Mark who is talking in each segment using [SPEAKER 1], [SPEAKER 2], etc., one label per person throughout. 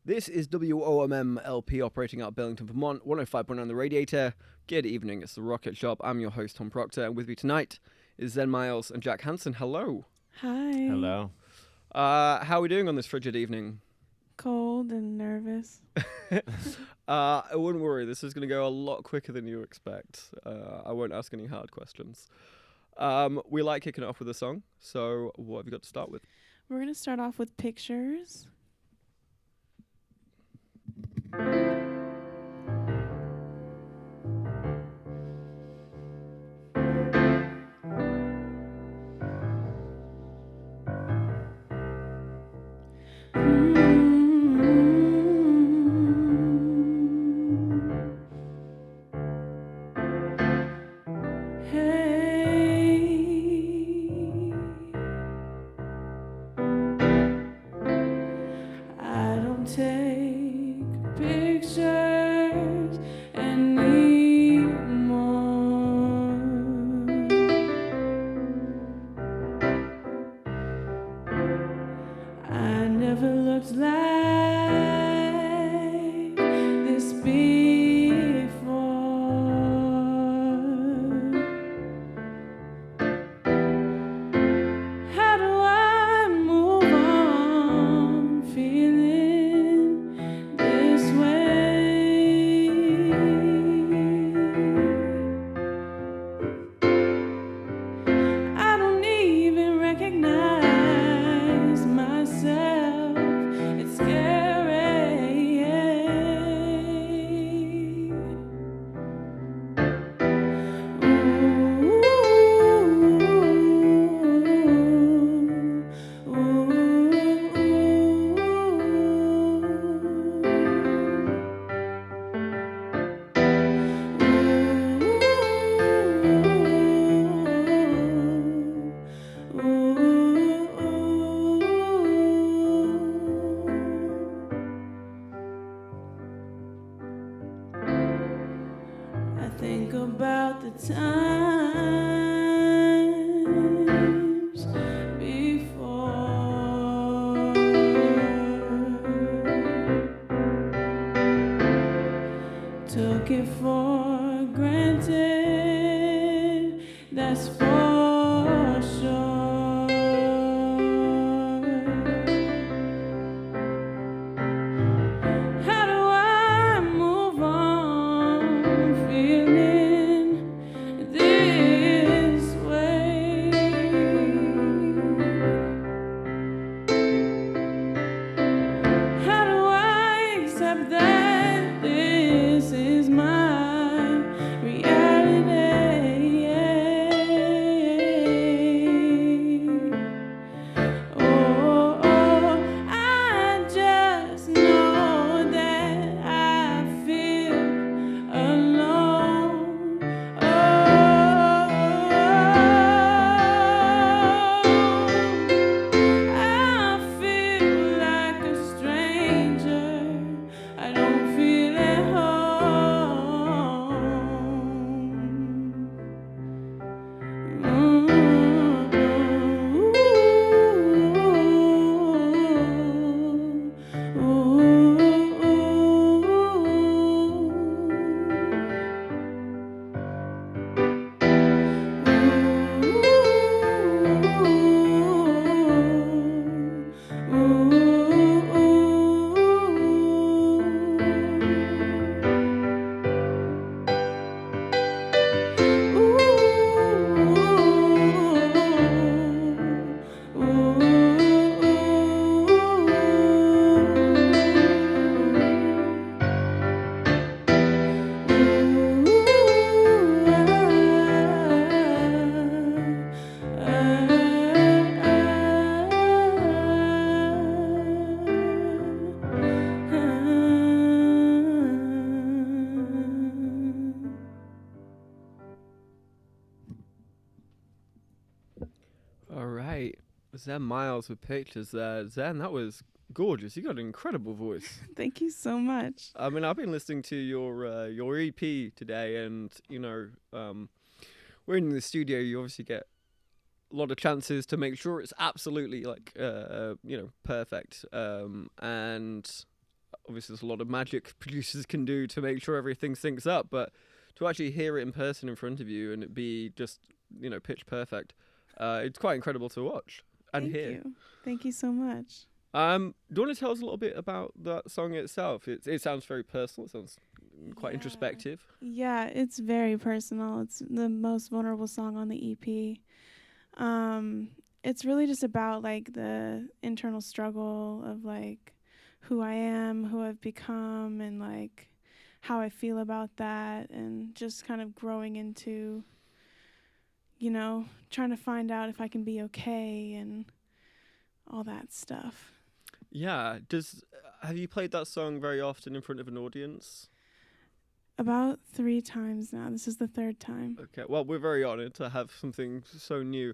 [SPEAKER 1] This is WOMM LP operating out of Burlington, Vermont, 105.9 on the radiator. Good evening, it's the Rocket Shop. I'm your host, Tom Proctor, and with me tonight is Xen Miles and Jack Hansen. Hello.
[SPEAKER 2] Hi.
[SPEAKER 3] Hello.
[SPEAKER 1] How are we doing on this frigid evening?
[SPEAKER 2] Cold and nervous.
[SPEAKER 1] I wouldn't worry, this is going to go a lot quicker than you expect. I won't ask any hard questions. We like kicking it off with a song, so what have you got to start with?
[SPEAKER 2] We're going to start off with Pictures.
[SPEAKER 1] Xen Miles with Pictures there. Xen, that was gorgeous. You got an incredible voice.
[SPEAKER 2] Thank you so much.
[SPEAKER 1] I mean, I've been listening to your EP today, and we're in the studio. You obviously get a lot of chances to make sure it's absolutely perfect. And obviously there's a lot of magic producers can do to make sure everything syncs up, but to actually hear it in person in front of you and it be just, pitch perfect, it's quite incredible to watch and
[SPEAKER 2] Thank
[SPEAKER 1] hear.
[SPEAKER 2] you. Thank you so much.
[SPEAKER 1] Do you want to tell us a little bit about that song itself? It sounds very personal. It sounds quite introspective.
[SPEAKER 2] Yeah, it's very personal. It's the most vulnerable song on the EP. It's really just about like the internal struggle of like who I am, who I've become, and like how I feel about that, and just kind of growing into, trying to find out if I can be okay and all that stuff.
[SPEAKER 1] Yeah. Have you played that song very often in front of an audience?
[SPEAKER 2] About 3 times now. This is the 3rd time.
[SPEAKER 1] Okay. Well, we're very honoured to have something so new.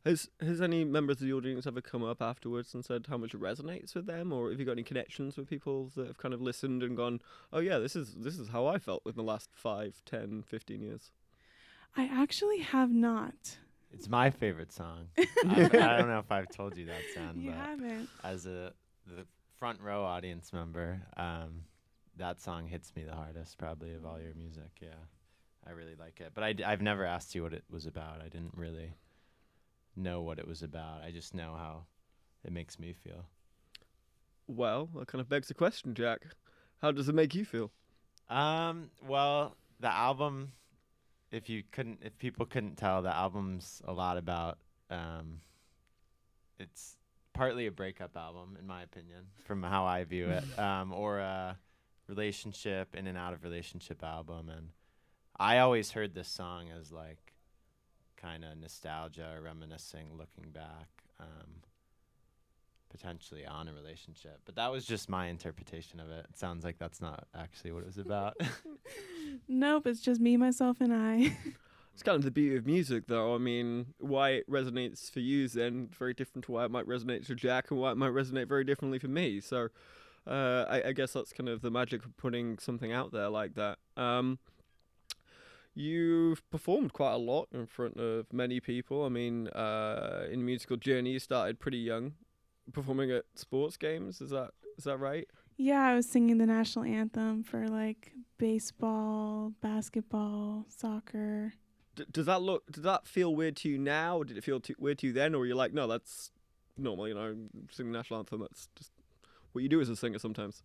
[SPEAKER 1] Has any members of the audience ever come up afterwards and said how much it resonates with them, or have you got any connections with people that have kind of listened and gone, oh yeah, this is how I felt in the last 5, 10, 15 years?
[SPEAKER 2] I actually have not.
[SPEAKER 3] It's my favorite song. I don't know if I've told you that, Xen,
[SPEAKER 2] You
[SPEAKER 3] but
[SPEAKER 2] haven't.
[SPEAKER 3] as the front row audience member, that song hits me the hardest probably of all your music. Yeah, I really like it. But I've never asked you what it was about. I didn't really know what it was about. I just know how it makes me feel.
[SPEAKER 1] Well, that kind of begs the question, Jack. How does it make you feel?
[SPEAKER 3] Well, the album, if people couldn't tell, the album's a lot about, it's partly a breakup album, in my opinion, from how I view it, or a relationship, in and out of relationship album. And I always heard this song as like kind of nostalgia, reminiscing, looking back, potentially on a relationship. But that was just my interpretation of it. It sounds like that's not actually what it was about.
[SPEAKER 2] Nope, it's just me, myself, and I.
[SPEAKER 1] It's kind of the beauty of music, though. I mean, why it resonates for you is then very different to why it might resonate for Jack, and why it might resonate very differently for me. So I guess that's kind of the magic of putting something out there like that. You've performed quite a lot in front of many people. I mean, in musical journey, you started pretty young, performing at sports games. Is that right?
[SPEAKER 2] Yeah, I was singing the national anthem for like baseball, basketball, soccer.
[SPEAKER 1] Does that feel weird to you now? Or did it feel weird to you then, or were you like, no, that's normal, sing the national anthem, that's just what you do as a singer sometimes?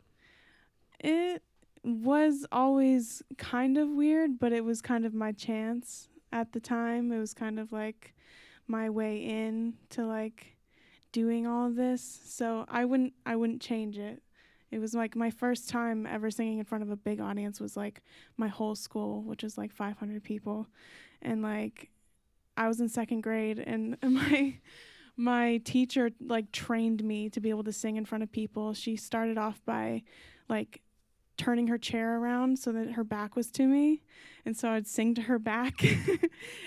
[SPEAKER 2] It was always kind of weird, but it was kind of my chance at the time. It was kind of like my way in to like doing all of this. So I wouldn't change it. It was like my first time ever singing in front of a big audience was like my whole school, which was like 500 people. And like I was in 2nd grade, and my teacher like trained me to be able to sing in front of people. She started off by like turning her chair around so that her back was to me, and so I'd sing to her back.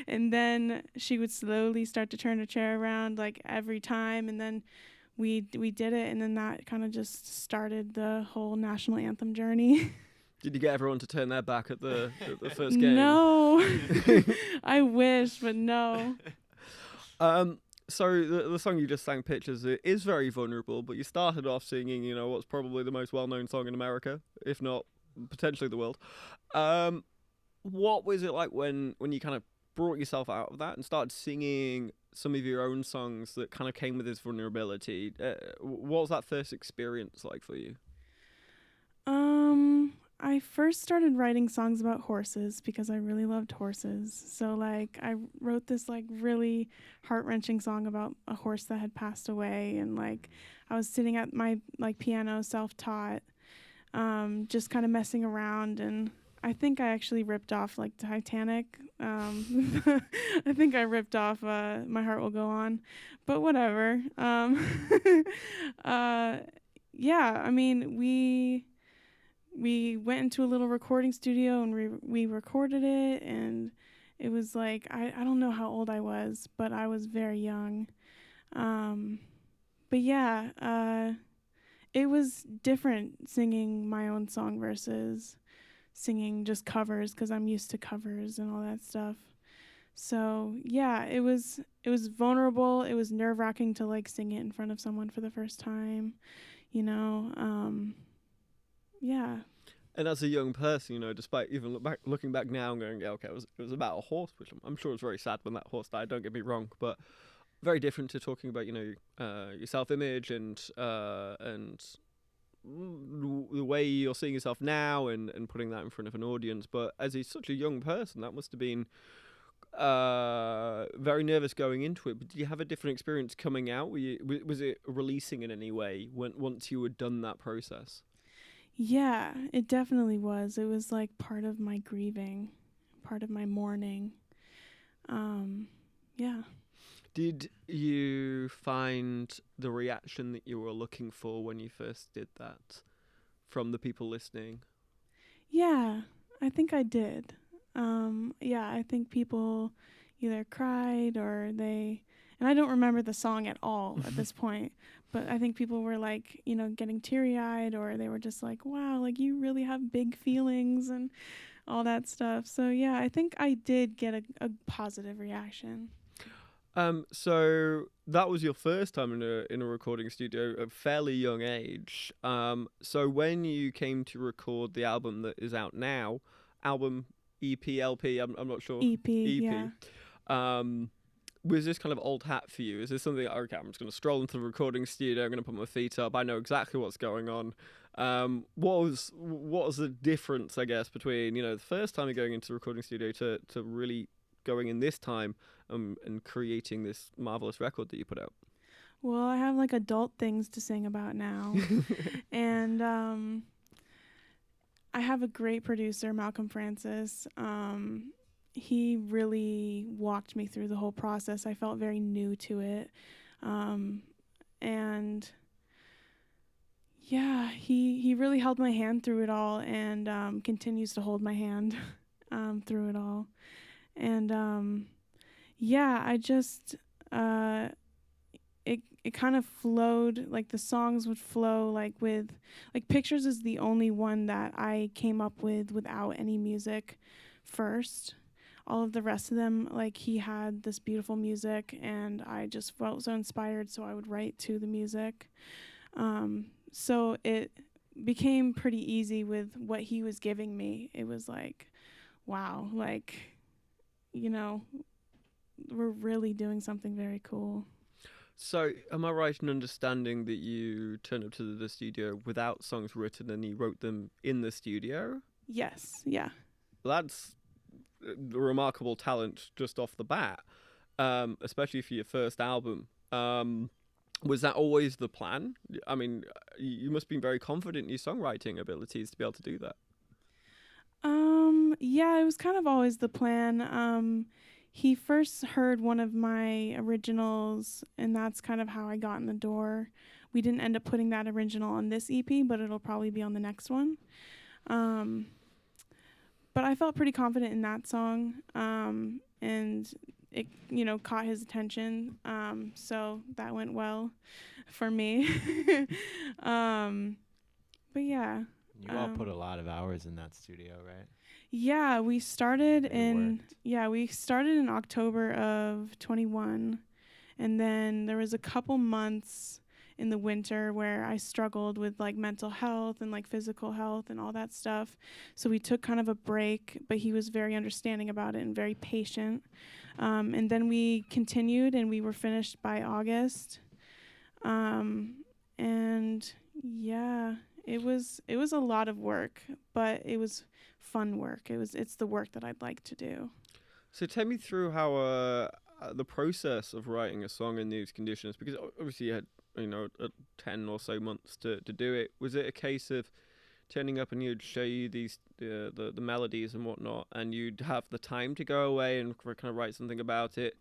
[SPEAKER 2] And then she would slowly start to turn her chair around like every time, and then we did it, and then that kind of just started the whole national anthem journey.
[SPEAKER 1] Did you get everyone to turn their back at the first game?
[SPEAKER 2] No. I wish, but no.
[SPEAKER 1] So the song you just sang, Pictures, it is very vulnerable, but you started off singing, what's probably the most well-known song in America, if not potentially the world. What was it like when you kind of brought yourself out of that and started singing some of your own songs that kind of came with this vulnerability? What was that first experience like for you?
[SPEAKER 2] I first started writing songs about horses because I really loved horses. So like I wrote this like really heart-wrenching song about a horse that had passed away, and like I was sitting at my like piano, self-taught, just kind of messing around, and I think I actually ripped off like Titanic. I think I ripped off My Heart Will Go On, but whatever. Yeah, I mean, we went into a little recording studio and we recorded it, and it was like, I don't know how old I was, but I was very young. But yeah, it was different singing my own song versus singing just covers, because I'm used to covers and all that stuff. So yeah, it was vulnerable. It was nerve-wracking to like sing it in front of someone for the first time, yeah.
[SPEAKER 1] And as a young person, despite even looking back now and going, yeah, okay, it was about a horse, which I'm sure was very sad when that horse died. Don't get me wrong, but very different to talking about your self-image and the way you're seeing yourself now and putting that in front of an audience. But as such a young person, that must have been very nervous going into it. But did you have a different experience coming out? Was it releasing in any way once you had done that process?
[SPEAKER 2] Yeah, it definitely was. It was like part of my grieving, part of my mourning. Yeah.
[SPEAKER 1] Did you find the reaction that you were looking for when you first did that from the people listening?
[SPEAKER 2] Yeah, I think I did. Yeah, I think people either cried or and I don't remember the song at all at this point, but I think people were like, getting teary-eyed, or they were just like, wow, like you really have big feelings and all that stuff. So yeah, I think I did get a positive reaction.
[SPEAKER 1] So that was your first time in a recording studio at a fairly young age. So when you came to record the album that is out now, album, EP, LP, I'm not sure.
[SPEAKER 2] EP, yeah.
[SPEAKER 1] Was this kind of old hat for you? Is this something, okay, I'm just going to stroll into the recording studio, I'm going to put my feet up, I know exactly what's going on. What was the difference, I guess, between, the first time you're going into the recording studio to really going in this time and creating this marvelous record that you put out?
[SPEAKER 2] Well, I have like adult things to sing about now. And I have a great producer, Malcolm Francis. He really walked me through the whole process. I felt very new to it. And yeah, he really held my hand through it all, and continues to hold my hand through it all. And yeah, I just it kind of flowed, like the songs would flow like Pictures is the only one that I came up with without any music first. All of the rest of them, like, he had this beautiful music, and I just felt so inspired, so I would write to the music. So it became pretty easy with what he was giving me. It was like, wow, like, we're really doing something very cool.
[SPEAKER 1] So, am I right in understanding that you turned up to the studio without songs written and you wrote them in the studio?
[SPEAKER 2] Yes, yeah.
[SPEAKER 1] That's a remarkable talent just off the bat, especially for your first album. Was that always the plan? I mean, you must be very confident in your songwriting abilities to be able to do that.
[SPEAKER 2] Yeah, it was kind of always the plan. He first heard one of my originals, and that's kind of how I got in the door. We didn't end up putting that original on this EP, but it'll probably be on the next one. But I felt pretty confident in that song, and it, caught his attention. So that went well for me. But yeah.
[SPEAKER 3] You all put a lot of hours in that studio, right?
[SPEAKER 2] Yeah, we started in October of 21, and then there was a couple months in the winter where I struggled with like mental health and like physical health and all that stuff. So we took kind of a break, but he was very understanding about it and very patient. And then we continued, and we were finished by August. And yeah, it was a lot of work, but it was fun work. It's the work that I'd like to do.
[SPEAKER 1] So take me through how the process of writing a song in these conditions, because obviously you had 10 or so months to do it. Was it a case of turning up and he'd show you these the melodies and whatnot, and you'd have the time to go away and kind of write something about it,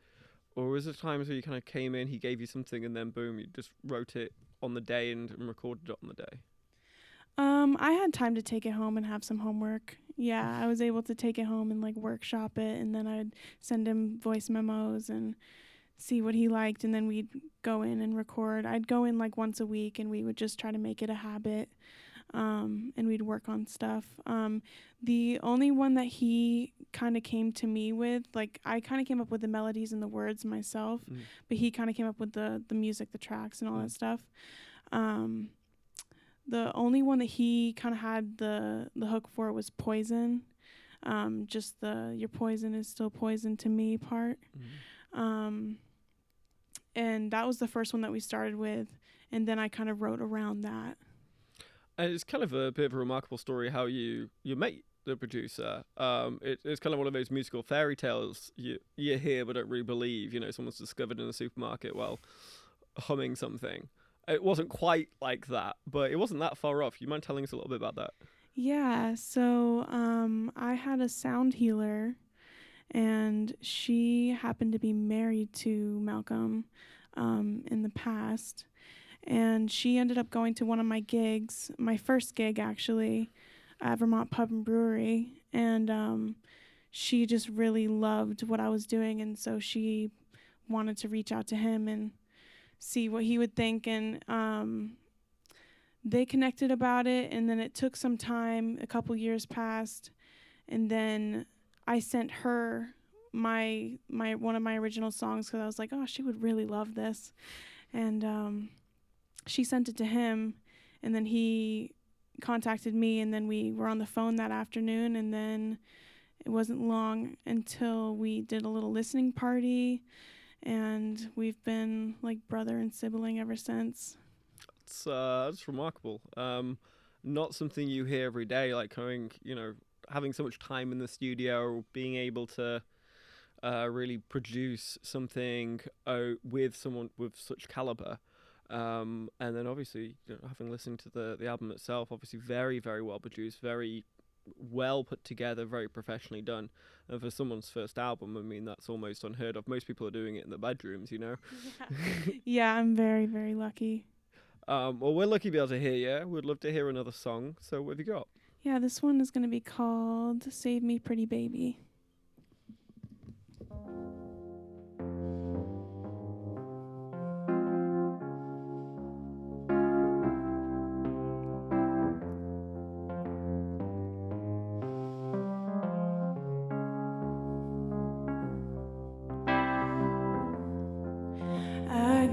[SPEAKER 1] or was it times where you kind of came in, he gave you something, and then boom, you just wrote it on the day and recorded it on the day?
[SPEAKER 2] I had time to take it home and have some homework. Yeah, I was able to take it home and like workshop it, and then I'd send him voice memos and see what he liked, and then we'd go in and record. I'd go in like once a week, and we would just try to make it a habit, and we'd work on stuff. The only one that he kind of came to me with, like, I kind of came up with the melodies and the words myself, but he kind of came up with the music, the tracks, and all that stuff. The only one that he kind of had the hook for was Poison. Just the "your poison is still poison to me" part. And that was the first one that we started with, and then I kind of wrote around that.
[SPEAKER 1] And it's kind of a bit of a remarkable story how you met the producer. It's kind of one of those musical fairy tales you hear but don't really believe. You know, someone's discovered in a supermarket while humming something. It wasn't quite like that, but it wasn't that far off. You mind telling us a little bit about that?
[SPEAKER 2] Yeah, so I had a sound healer, and she happened to be married to Malcolm in the past. And she ended up going to one of my gigs, my first gig actually, at Vermont Pub and Brewery. And she just really loved what I was doing. And so she wanted to reach out to him and see what he would think. And they connected about it. And then it took some time, a couple years passed. And then I sent her my one of my original songs because I was like, oh, she would really love this. And she sent it to him, and then he contacted me, and then we were on the phone that afternoon, and then it wasn't long until we did a little listening party, and we've been like brother and sibling ever since.
[SPEAKER 1] It's remarkable. Not something you hear every day, like having so much time in the studio, being able to really produce something with someone with such caliber. And then obviously, having listened to the album itself, obviously very, very well produced, very well put together, very professionally done. And for someone's first album, I mean, that's almost unheard of. Most people are doing it in their bedrooms,
[SPEAKER 2] Yeah, I'm very, very lucky.
[SPEAKER 1] Well, we're lucky to be able to hear you. We'd love to hear another song. So what have you got?
[SPEAKER 2] Yeah, this one is going to be called Save Me Pretty Baby.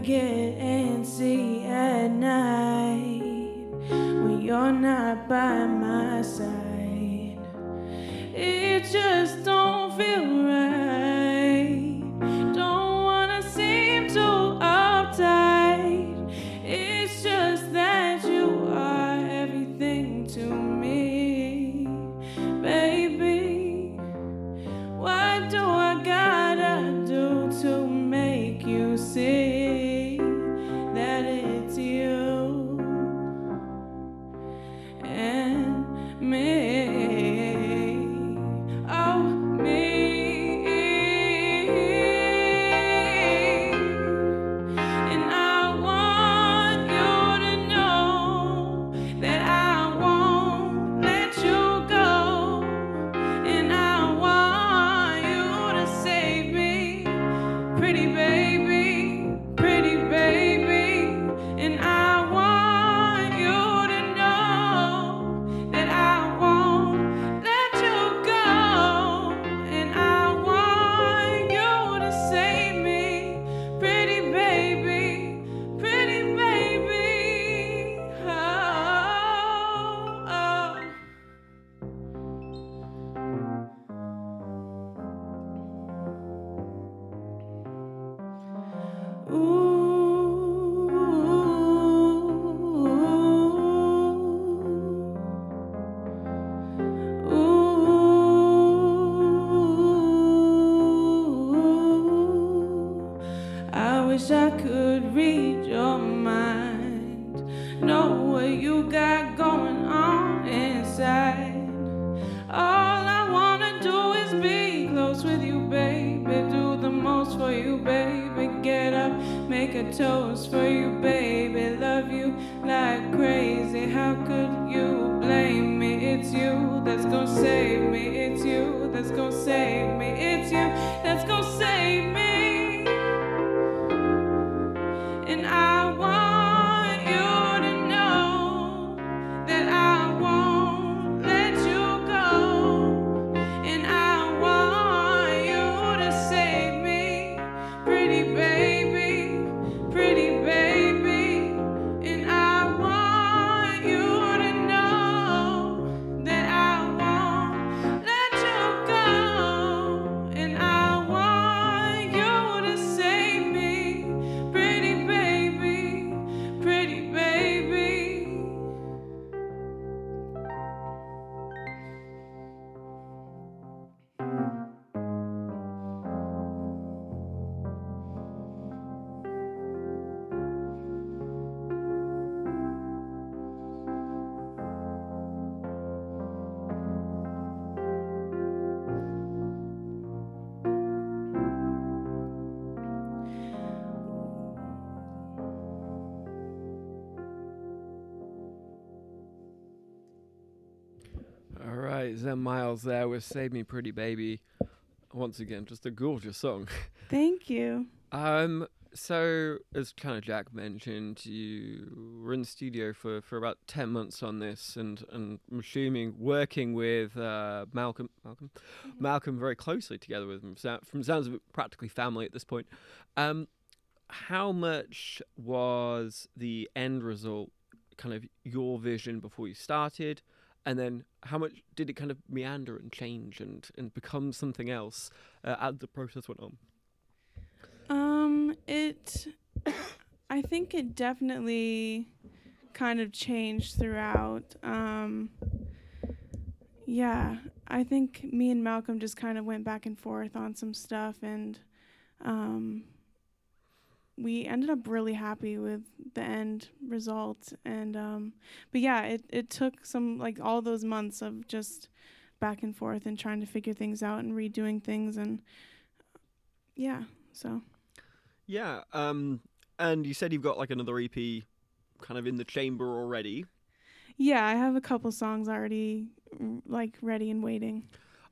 [SPEAKER 2] Get antsy at night when you're not by my side. It just don't feel right. Don't wanna seem too uptight. It's just that you are everything to me, baby. What do I gotta do to make you see that it's you and me? Oh, me. And I want you to know that I won't let you go. And I want you to save me, pretty baby, pretty baby. And I want you to know that I won't let you go. And I want you to save me, pretty baby, pretty baby. Oh, oh. I wish I could read your mind, know what you got going on inside. All I wanna do is be close with you, baby. Do the most for you, baby. Get up, make a toast for you, baby. Love you like crazy. How could you blame me? It's you that's gonna save me. It's you that's gonna save me. It's you that's gonna save me. And I want you to know that I won't let you go. And I want you to save me, pretty baby, pretty baby. And I want you
[SPEAKER 1] say Xen Miles there with Save Me Pretty Baby. Once again, just a gorgeous song.
[SPEAKER 2] Thank you.
[SPEAKER 1] So as kind of Jack mentioned, you were in the studio for about 10 months on this, and I'm assuming working with Malcolm very closely together with him. From sounds of it, practically family at this point. How much was the end result kind of your vision before you started? And then how much did it kind of meander and change and become something else as the process went on?
[SPEAKER 2] I think it definitely kind of changed throughout. Yeah, I think me and Malcolm just kind of went back and forth on some stuff, and we ended up really happy with the end result. And but yeah, it took some, like, all those months of just back and forth and trying to figure things out and redoing things, and yeah, so.
[SPEAKER 1] Yeah, and you said you've got like another EP kind of in the chamber already.
[SPEAKER 2] Yeah, I have a couple songs already like ready and waiting.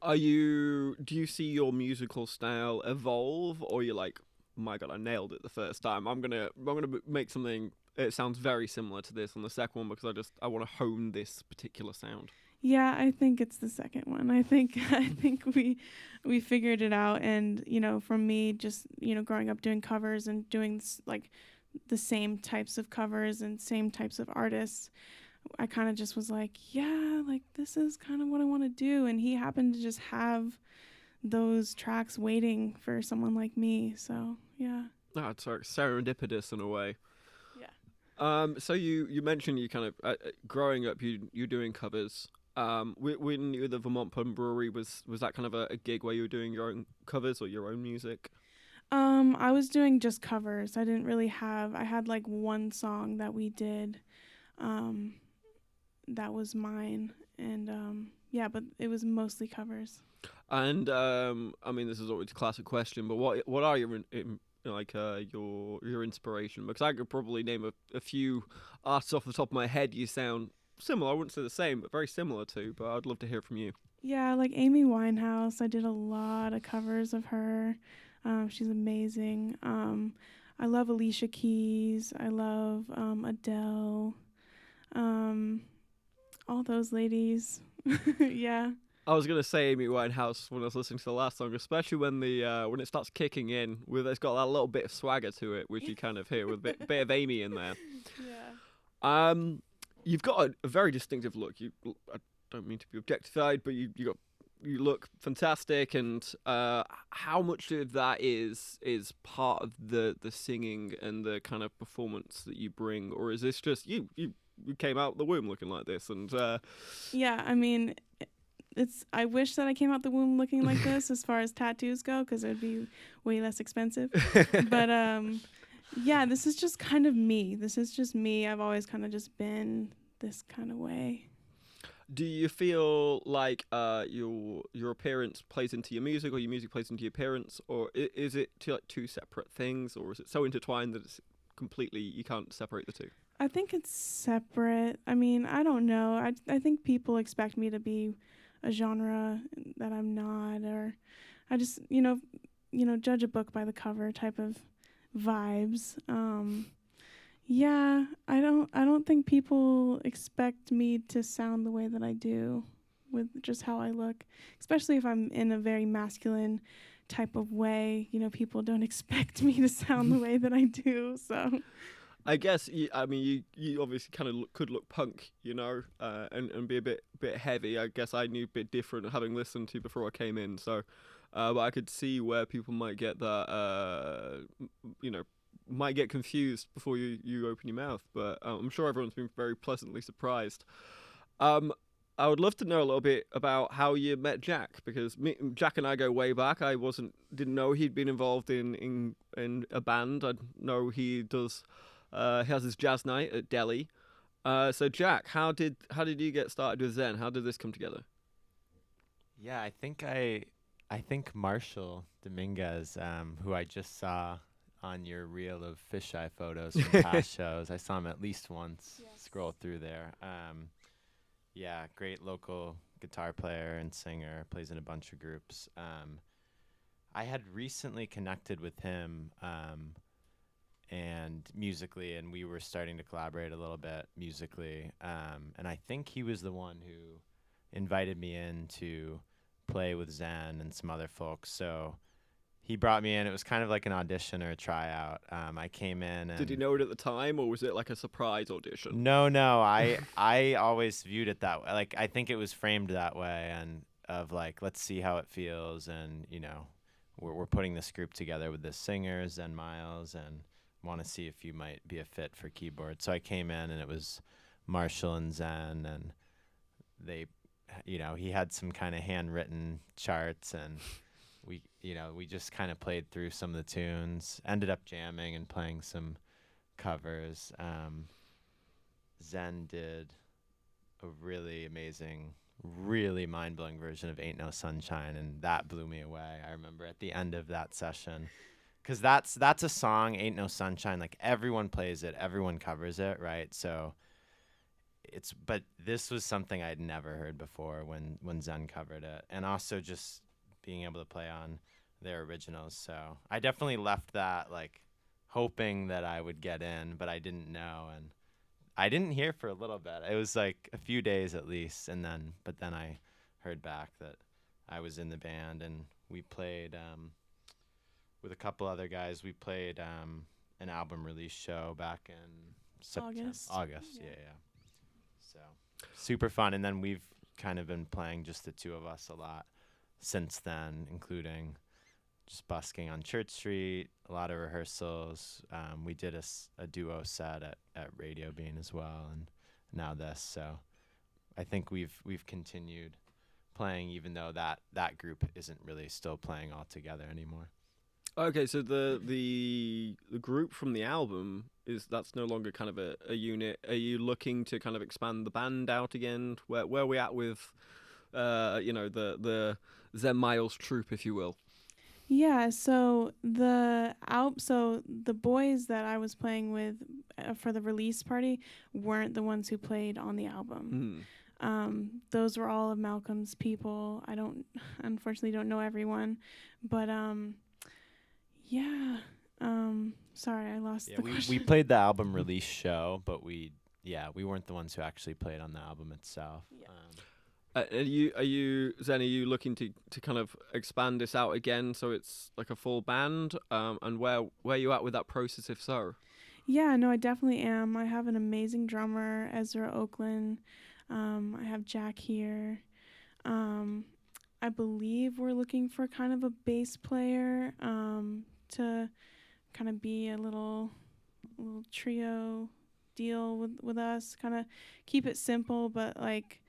[SPEAKER 1] Do you see your musical style evolve, or you're like, my God, I nailed it the first time. I'm gonna make something. It sounds very similar to this on the second one because I want to hone this particular sound.
[SPEAKER 2] Yeah, I think it's the second one. I think we figured it out, and from me just growing up doing covers and doing like the same types of covers and same types of artists, I kind of just was like, yeah, like this is kind of what I want to do, and he happened to just have those tracks waiting for someone like me. So yeah.
[SPEAKER 1] Oh, it's like serendipitous in a way.
[SPEAKER 2] Yeah.
[SPEAKER 1] So you mentioned you kind of growing up you're doing covers. When you were the Vermont Pub Brewery, was that kind of a gig where you were doing your own covers or your own music?
[SPEAKER 2] I was doing just covers. I didn't really have. I had like one song that we did, that was mine, and yeah, but it was mostly covers.
[SPEAKER 1] And I mean, this is always a classic question, but what are your your inspiration? Because I could probably name a few artists off the top of my head. You sound similar. I wouldn't say the same, but very similar to. But I'd love to hear from you.
[SPEAKER 2] Yeah, like Amy Winehouse. I did a lot of covers of her. She's amazing. I love Alicia Keys. I love Adele. All those ladies. Yeah.
[SPEAKER 1] I was gonna say Amy Winehouse when I was listening to the last song, especially when when it starts kicking in, it's got that little bit of swagger to it, which you kind of hear with a bit of Amy in there.
[SPEAKER 2] Yeah.
[SPEAKER 1] You've got a very distinctive look. I don't mean to be objectified, but you look fantastic. And how much of that is part of the singing and the kind of performance that you bring, or is this just you came out the womb looking like this? And
[SPEAKER 2] yeah, I mean, I wish that I came out the womb looking like this as far as tattoos go, because it would be way less expensive. But yeah, this is just kind of me. This is just me. I've always kind of just been this kind of way.
[SPEAKER 1] Do you feel like your appearance plays into your music, or your music plays into your appearance, or is it two separate things, or is it so intertwined that it's completely you can't separate the two?
[SPEAKER 2] I think it's separate. I mean, I don't know. I think people expect me to be a genre that I'm not, or I just judge a book by the cover type of vibes. Yeah, I don't think people expect me to sound the way that I do with just how I look, especially if I'm in a very masculine type of way. People don't expect me to sound the way that I do. So
[SPEAKER 1] I guess you obviously kind of could look punk, and be a bit heavy. I guess I knew a bit different having listened to you before I came in. So, but I could see where people might get that, might get confused before you open your mouth. But I'm sure everyone's been very pleasantly surprised. I would love to know a little bit about how you met Jack, because Jack and I go way back. I didn't know he'd been involved in a band. I know he does. He has his jazz night at Delhi. So Jack, how did you get started with Xen? How did this come together?
[SPEAKER 3] Yeah, I think Marshall Dominguez, who I just saw on your reel of fisheye photos from past shows. I saw him at least once. Yes. Scroll through there. Yeah, great local guitar player and singer, plays in a bunch of groups. I had recently connected with him and musically, and we were starting to collaborate a little bit musically. And I think he was the one who invited me in to play with Xen and some other folks. So he brought me in. It was kind of like an audition or a tryout. I came in and...
[SPEAKER 1] Did you know it at the time, or was it like a surprise audition?
[SPEAKER 3] No. I always viewed it that way. Like, I think it was framed that way, and of like, let's see how it feels. And, you know, we're putting this group together with this singer, Xen Miles, and want to see if you might be a fit for keyboard. So I came in, and it was Marshall and Xen, and they, you know, he had some kind of handwritten charts, and we just kind of played through some of the tunes, ended up jamming and playing some covers. Xen did a really amazing, really mind-blowing version of Ain't No Sunshine, and that blew me away. I remember at the end of that session, because that's a song, Ain't No Sunshine, like everyone plays it, everyone covers it, right? So but this was something I'd never heard before when Xen covered it, and also just being able to play on their originals. So I definitely left that like hoping that I would get in, but I didn't know, and I didn't hear for a little bit. It was like a few days at least, but then I heard back that I was in the band, and we played with a couple other guys. We played an album release show back in August. Yeah. So super fun, and then we've kind of been playing just the two of us a lot since then, including just busking on Church Street, a lot of rehearsals. We did a duo set at Radio Bean as well, and now this. So I think we've continued playing, even though that group isn't really still playing all together anymore.
[SPEAKER 1] Okay, so the group from the album that's no longer kind of a unit. Are you looking to kind of expand the band out again? Where are we at with the Xen Miles troupe, if you will?
[SPEAKER 2] Yeah, so the boys that I was playing with for the release party weren't the ones who played on the album. Those were all of Malcolm's people. I unfortunately don't know everyone, but sorry, I lost the question.
[SPEAKER 3] We played the album release show, but we weren't the ones who actually played on the album itself.
[SPEAKER 2] Yeah.
[SPEAKER 1] Are you Xen, are you looking to kind of expand this out again so it's like a full band? And where are you at with that process, if so?
[SPEAKER 2] Yeah, no, I definitely am. I have an amazing drummer, Ezra Oakland. I have Jack here. I believe we're looking for kind of a bass player to kind of be a little trio deal with us. Kind of keep it simple, but like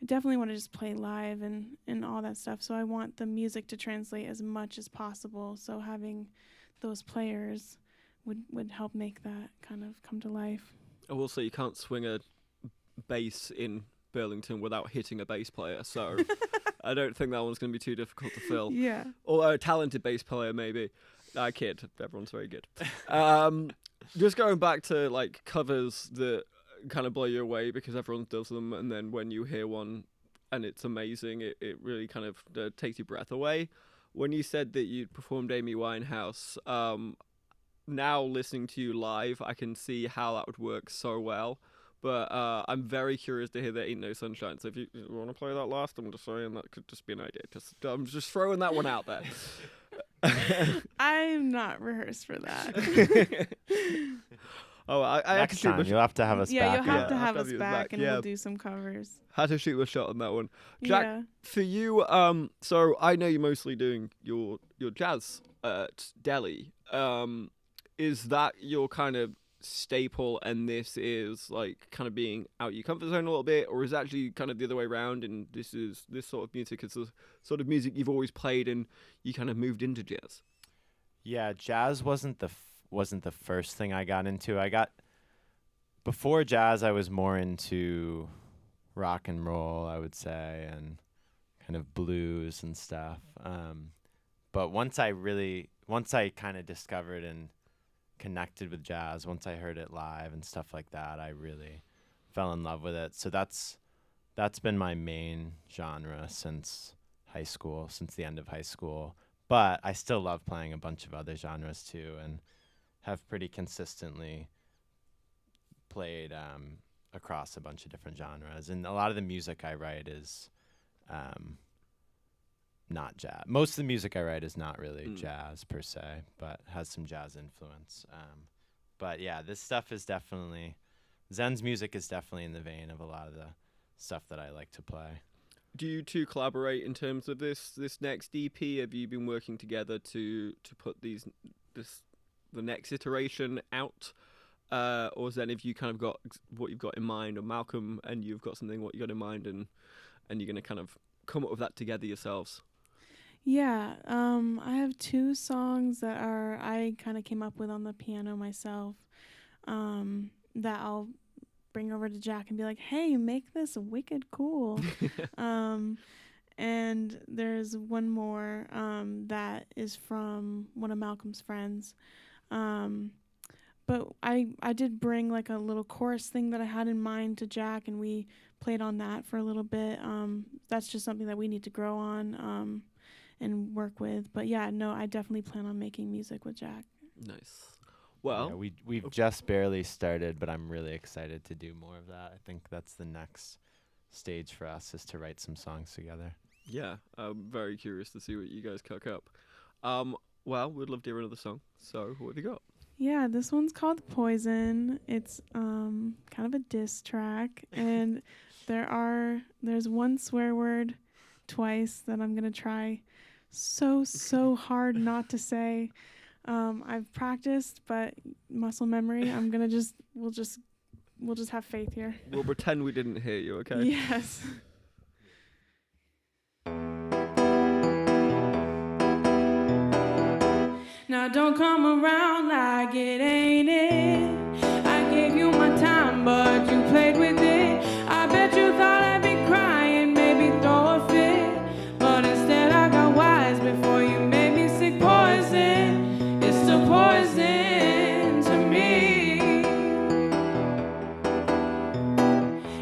[SPEAKER 2] I definitely want to just play live and all that stuff. So I want the music to translate as much as possible. So having those players would help make that kind of come to life.
[SPEAKER 1] I will say you can't swing a bass in Burlington without hitting a bass player, so I don't think that one's going to be too difficult to fill.
[SPEAKER 2] Yeah.
[SPEAKER 1] Or a talented bass player, maybe. I kid. Everyone's very good. Just going back to like covers that kind of blow you away because everyone does them, and then when you hear one and it's amazing, it really kind of takes your breath away. When you said that you'd performed Amy Winehouse, now listening to you live, I can see how that would work so well. But I'm very curious to hear that Ain't No Sunshine. So if you want to play that last, I'm just saying that could just be an idea. I'm just throwing that one out there.
[SPEAKER 2] I'm not rehearsed for that.
[SPEAKER 3] I next time you'll have to have us back.
[SPEAKER 2] Yeah, you'll have to have us back, and we'll do some covers.
[SPEAKER 1] Had to shoot a shot on that one. Jack, for you, so I know you're mostly doing your jazz at Delhi. Is that your kind of staple, and this is like kind of being out your comfort zone a little bit, or is it actually kind of the other way around, and this sort of music is the sort of music you've always played and you kind of moved into jazz?
[SPEAKER 3] Yeah, jazz wasn't the first thing I got into. Before jazz, I was more into rock and roll, I would say, and kind of blues and stuff. But once I kind of discovered and connected with jazz, once I heard it live and stuff like that, I really fell in love with it. So that's that's been my main genre since high school, since the end of high school. But I still love playing a bunch of other genres too, and have pretty consistently played across a bunch of different genres. And a lot of the music I write is not jazz. Most of the music I write is not really jazz per se, but has some jazz influence. But yeah, this stuff is definitely, Xen's music is definitely in the vein of a lot of the stuff that I like to play.
[SPEAKER 1] Do you two collaborate in terms of this next EP? Have you been working together to put the next iteration out? Or Xen, have you kind of got what you've got in mind, or Malcolm and you've got something what you got in mind, and you're going to kind of come up with that together yourselves?
[SPEAKER 2] Yeah, I have 2 songs that I kind of came up with on the piano myself, that I'll bring over to Jack and be like, hey, make this wicked cool. And there's one more that is from one of Malcolm's friends. But I did bring like a little chorus thing that I had in mind to Jack, and we played on that for a little bit. That's just something that we need to grow on and work with. But yeah, no, I definitely plan on making music with Jack.
[SPEAKER 1] Nice. Well,
[SPEAKER 3] yeah, we've just barely started, but I'm really excited to do more of that. I think that's the next stage for us, is to write some songs together.
[SPEAKER 1] Yeah, I'm very curious to see what you guys cook up. Well, we'd love to hear another song. So what have you got?
[SPEAKER 2] Yeah, this one's called Poison. It's kind of a diss track, and there's one swear word twice that I'm gonna try so hard not to say. I've practiced, but muscle memory. We'll just have faith here.
[SPEAKER 1] We'll pretend we didn't hear you, okay?
[SPEAKER 2] Yes. Now don't come around like it ain't it. I gave you my time, but you played with it. I bet you thought I'd be crying, maybe throw a fit, but instead I got wise before you made me sick. Poison, it's still poison to me.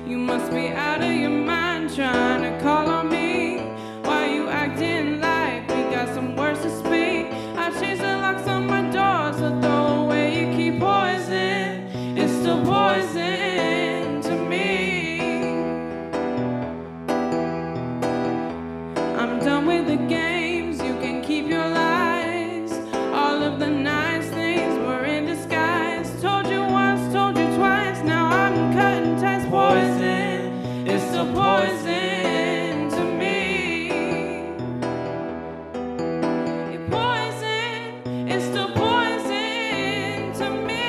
[SPEAKER 2] You must be out of your mind trying to call on me. Why you acting like we got some words to speak? I changed the locks on my door, so throw away your key. Poison, it's still poison to me. I'm done with the games, you can keep your lies. All of the nice things were in disguise. Told you once, told you twice, now I'm cutting ties. Poison, it's still poison to me. Your poison, it's still poison to me.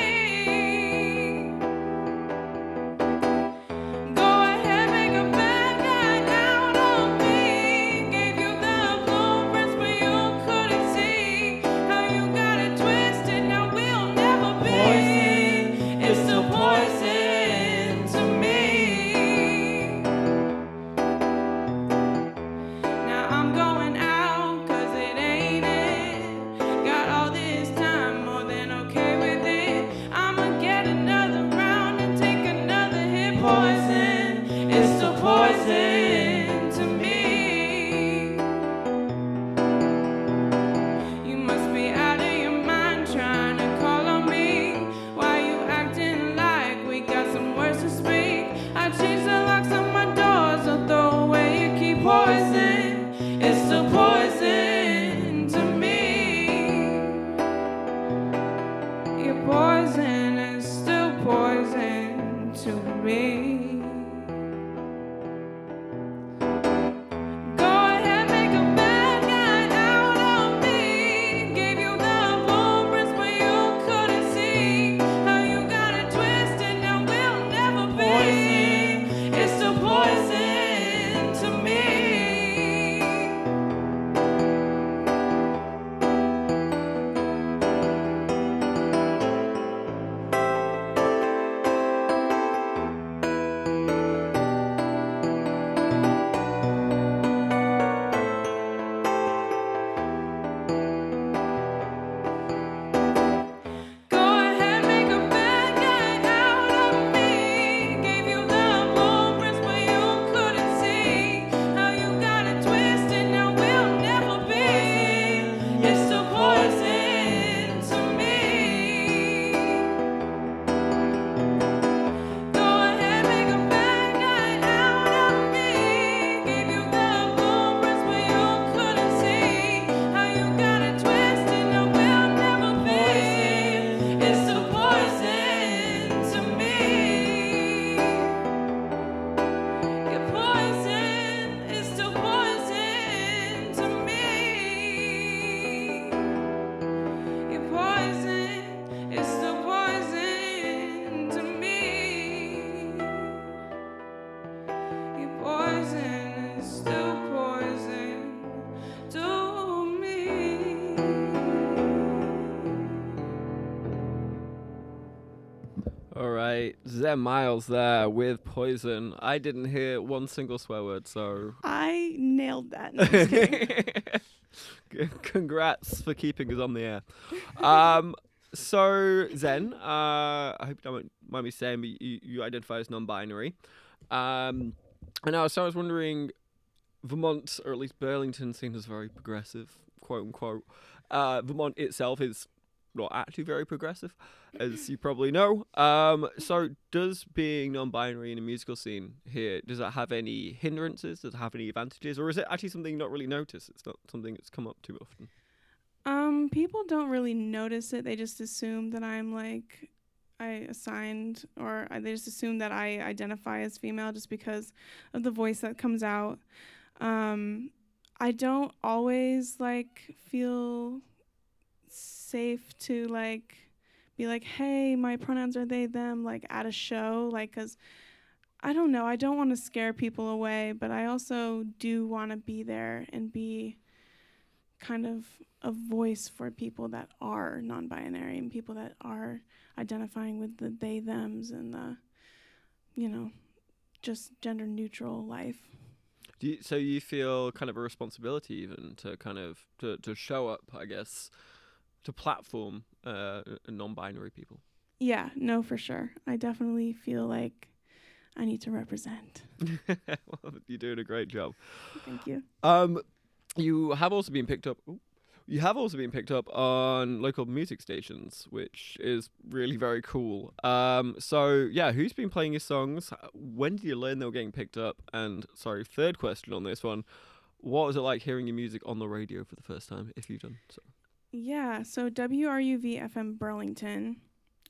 [SPEAKER 2] Go ahead, make a bad guy out of me. Gave you the blueprints, but you couldn't see how you got it twisted. Now we'll never be. Poison, it's still poison to me. Now I'm going out, 'cause it ain't it. Got all this time, more than okay with it. I'ma get another round and take another hit. Poison, it's still poison to me. You must be out of your mind trying to call on me. Why you acting like we got some words to speak? I changed the locks on my door, so throw away your key. Poison, it's still poison to me. Your poison is still poison to me. Go ahead, make a bad guy out of me. Gave you the blueprints, but you couldn't see how you got it twisted. Now we'll never be. Poison, it's still poison to me. still poison to me.
[SPEAKER 1] All right, Xen Miles there with Poison. I didn't hear one single swear word, so
[SPEAKER 2] I nailed that. No, I'm just kidding.
[SPEAKER 1] congrats for keeping us on the air. So Zen, I hope you don't mind me saying, but you identify as non-binary. And I was wondering, Vermont, or at least Burlington, seen as very progressive, quote unquote. Vermont itself is not actually very progressive, as you probably know. So does being non-binary in a musical scene here, does that have any hindrances? Does it have any advantages? Or is it actually something you not really notice? It's not something that's come up too often.
[SPEAKER 2] People don't really notice it. They just assume that I'm like they just assume that I identify as female just because of the voice that comes out. I don't always like feel safe to like be like, hey, my pronouns are they them, like at a show, like, because I don't know, I don't want to scare people away, but I also do want to be there and be kind of a voice for people that are non-binary and people that are identifying with the they thems and the, just gender neutral life.
[SPEAKER 1] So you feel kind of a responsibility even to kind of to show up, I guess, to platform non-binary people? Yeah,
[SPEAKER 2] no, for sure. I definitely feel like I need to represent.
[SPEAKER 1] Well, you're doing a great job.
[SPEAKER 2] Thank you.
[SPEAKER 1] You have also been picked up. You have also been picked up on local music stations, which is really very cool. So yeah, who's been playing your songs? When did you learn they were getting picked up? And sorry, third question on this one: what was it like hearing your music on the radio for the first time, if you've done so?
[SPEAKER 2] Yeah, so WRUV FM Burlington.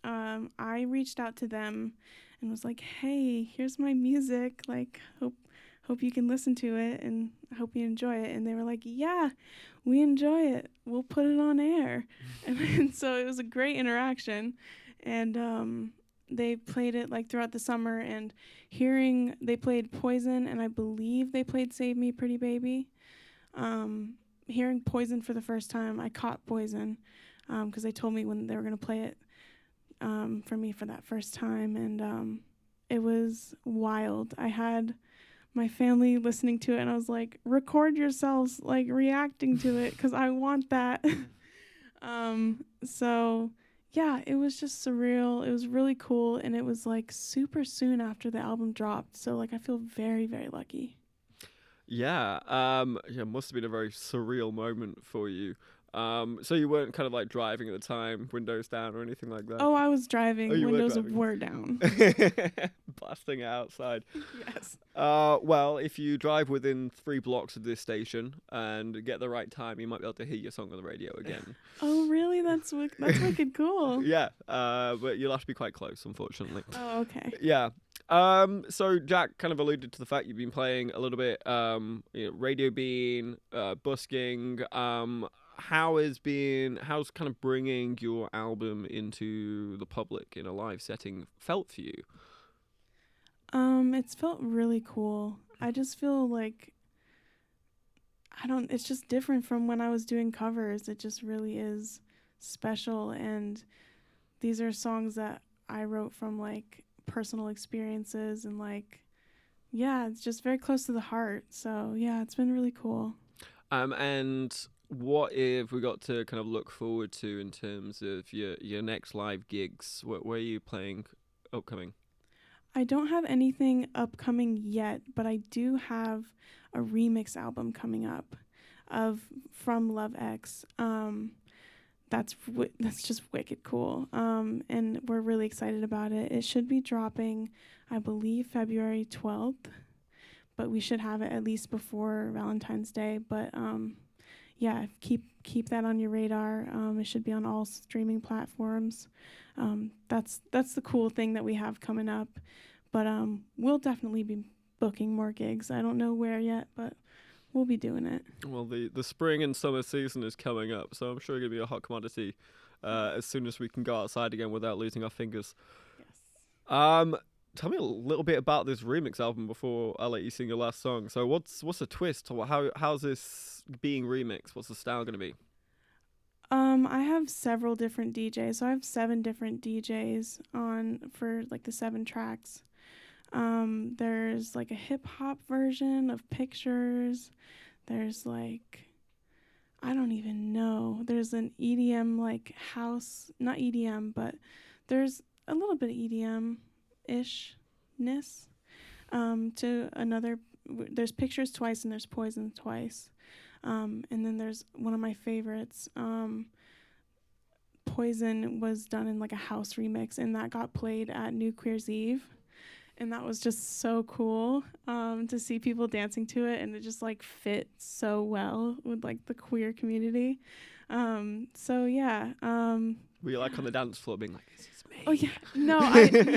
[SPEAKER 2] I reached out to them and was like, "Hey, here's my music. Like, hope you can listen to it and I hope you enjoy it." And they were like, "Yeah, we enjoy it. We'll put it on air." And so it was a great interaction. And they played it like throughout the summer, and they played Poison, and I believe they played Save Me Pretty Baby. Hearing Poison for the first time, I caught Poison because they told me when they were going to play it for me for that first time, and it was wild. I had my family listening to it, and I was like, record yourselves like reacting to it because I want that. So yeah, it was just surreal. It was really cool, and it was like super soon after the album dropped, so like I feel very, very lucky.
[SPEAKER 1] Yeah, it must have been a very surreal moment for you. So you weren't kind of like driving at the time, windows down or anything like that?
[SPEAKER 2] Oh, I was driving.
[SPEAKER 1] Oh,
[SPEAKER 2] windows were down.
[SPEAKER 1] Blasting it outside.
[SPEAKER 2] Yes.
[SPEAKER 1] Well, if you drive within 3 blocks of this station and get the right time, you might be able to hear your song on the radio again.
[SPEAKER 2] Oh, really? That's wicked cool.
[SPEAKER 1] Yeah, but you'll have to be quite close, unfortunately.
[SPEAKER 2] Oh, okay.
[SPEAKER 1] Yeah. So Jack kind of alluded to the fact you've been playing a little bit, radio bean, busking. How's kind of bringing your album into the public in a live setting felt for you?
[SPEAKER 2] It's felt really cool. I just feel like it's just different from when I was doing covers. It just really is special, and these are songs that I wrote from like personal experiences, and like, yeah, it's just very close to the heart. So yeah, it's been really cool.
[SPEAKER 1] And what if we got to kind of look forward to in terms of your next live gigs? Where are you playing upcoming?
[SPEAKER 2] I don't have anything upcoming yet, but I do have a remix album coming up from Love X. That's just wicked cool. And we're really excited about it. It should be dropping, I believe, February 12th, but we should have it at least before Valentine's Day. But yeah, keep that on your radar. It should be on all streaming platforms. That's the cool thing that we have coming up. But we'll definitely be booking more gigs. I don't know where yet, but we'll be doing it.
[SPEAKER 1] Well, the spring and summer season is coming up, so I'm sure it'll be a hot commodity as soon as we can go outside again without losing our fingers.
[SPEAKER 2] Yes.
[SPEAKER 1] tell me a little bit about this remix album before I let you sing your last song. So what's the twist? How's this being remixed? What's the style going to be?
[SPEAKER 2] I have several different DJs. So I have 7 different DJs on for like the 7 tracks. There's like a hip hop version of Pictures. There's like, I don't even know. There's an EDM like house, not EDM, but there's a little bit of EDM-ishness to another. There's Pictures twice and there's Poison twice. And then there's one of my favorites. Poison was done in like a house remix, and that got played at New Queer's Eve. And that was just so cool to see people dancing to it, and it just like fit so well with like the queer community. So yeah.
[SPEAKER 1] Were you like on the dance floor being like, "This is me"?
[SPEAKER 2] Oh yeah, no,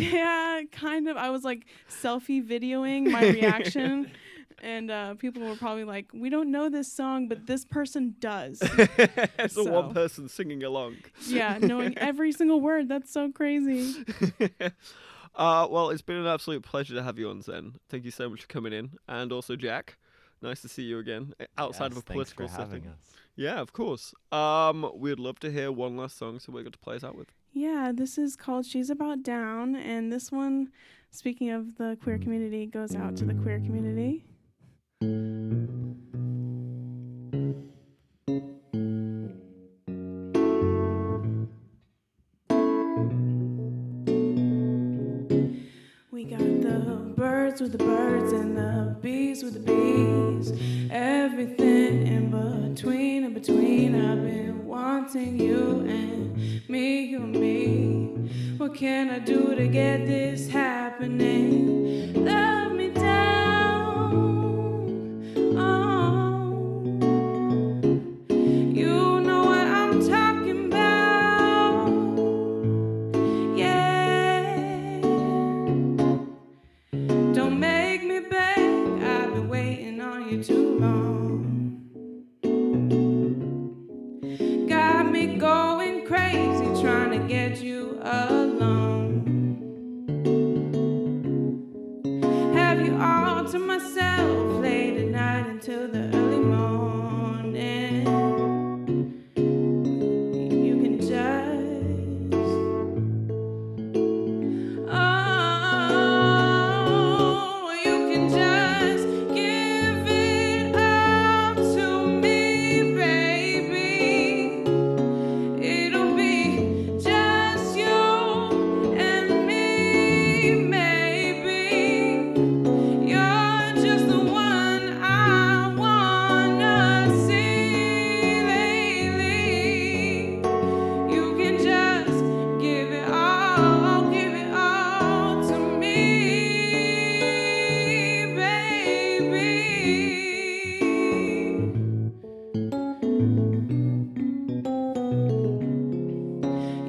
[SPEAKER 2] yeah, kind of. I was like selfie videoing my reaction, and people were probably like, "We don't know this song, but this person does."
[SPEAKER 1] So one person singing along.
[SPEAKER 2] Yeah, knowing every single word. That's so crazy.
[SPEAKER 1] Well, it's been an absolute pleasure to have you on, Xen. Thank you so much for coming in, and also Jack. Nice to see you again outside of a political setting. Us. Yeah, of course. We'd love to hear one last song, so we're going to play us out with.
[SPEAKER 2] Yeah, this is called "She's About Down," and this one, speaking of the queer community, goes out to the queer community. We got the birds with the birds and the bees with the bees, everything in between, I've been wanting you and me, you and me. What can I do to get this happening? Love me down, oh, you know what I'm talking about, yeah. Don't make me beg, I've been waiting on you too long. Got me going crazy trying to get you alone. Have you all to myself late at night until the early morning. You can just, oh, you can just give it all to me, baby. It'll be just you and me, maybe. You're just the one I wanna see lately. You can just give it all to me, baby.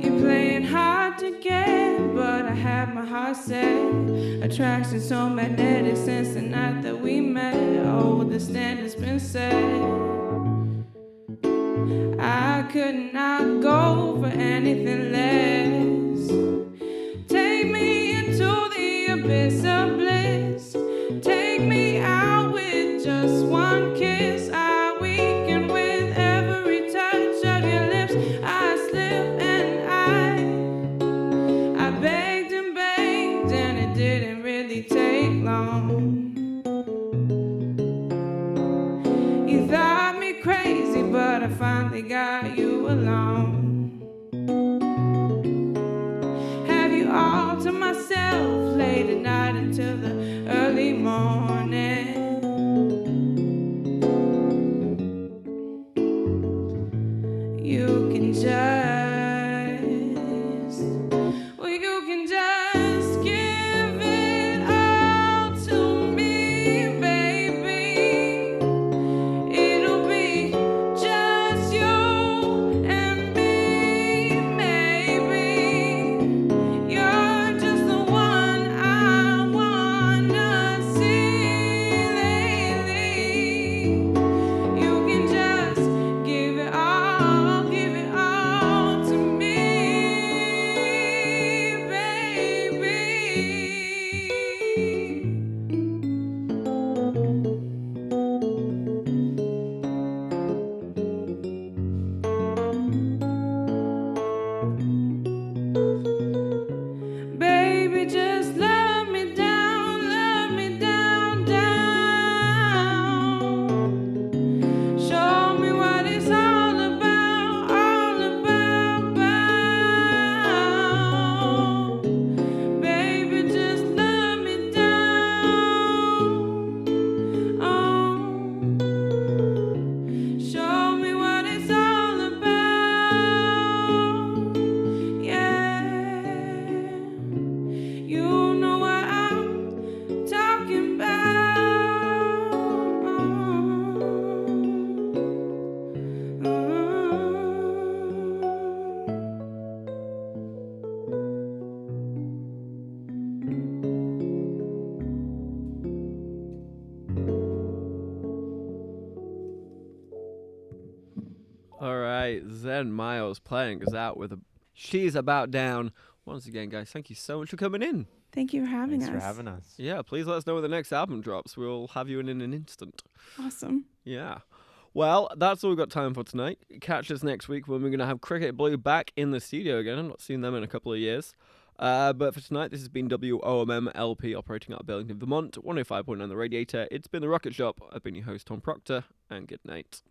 [SPEAKER 2] You're playing hard to get, but I have my heart set. Attraction so magnetic since the night that we met. Oh, the standard's been set. I could not go for anything less. Take me into the abyss of bliss. Take me out with just one kiss. I weaken with every touch of your lips. I slip and I begged and begged, and it didn't really take long. You thought me crazy, but I finally got you alone. Have you all to myself late at night until the early morning. You can just, well, you can just give it all to me, baby. It'll be just you and me, maybe. You're just the one I wanna see
[SPEAKER 1] All right, Xen Miles playing us out with a She's About Down. Once again, guys, thank you so much for coming in.
[SPEAKER 2] Thank you for having
[SPEAKER 3] Thanks
[SPEAKER 2] us.
[SPEAKER 3] for having us.
[SPEAKER 1] Yeah, please let us know when the next album drops. We'll have you in an instant.
[SPEAKER 2] Awesome.
[SPEAKER 1] Yeah. Well, that's all we've got time for tonight. Catch us next week when we're going to have Cricket Blue back in the studio again. I've not seen them in a couple of years. But for tonight, this has been WOMM LP operating out of Burlington, Vermont, 105.9 The Radiator. It's been The Rocket Shop. I've been your host, Tom Proctor, and good night.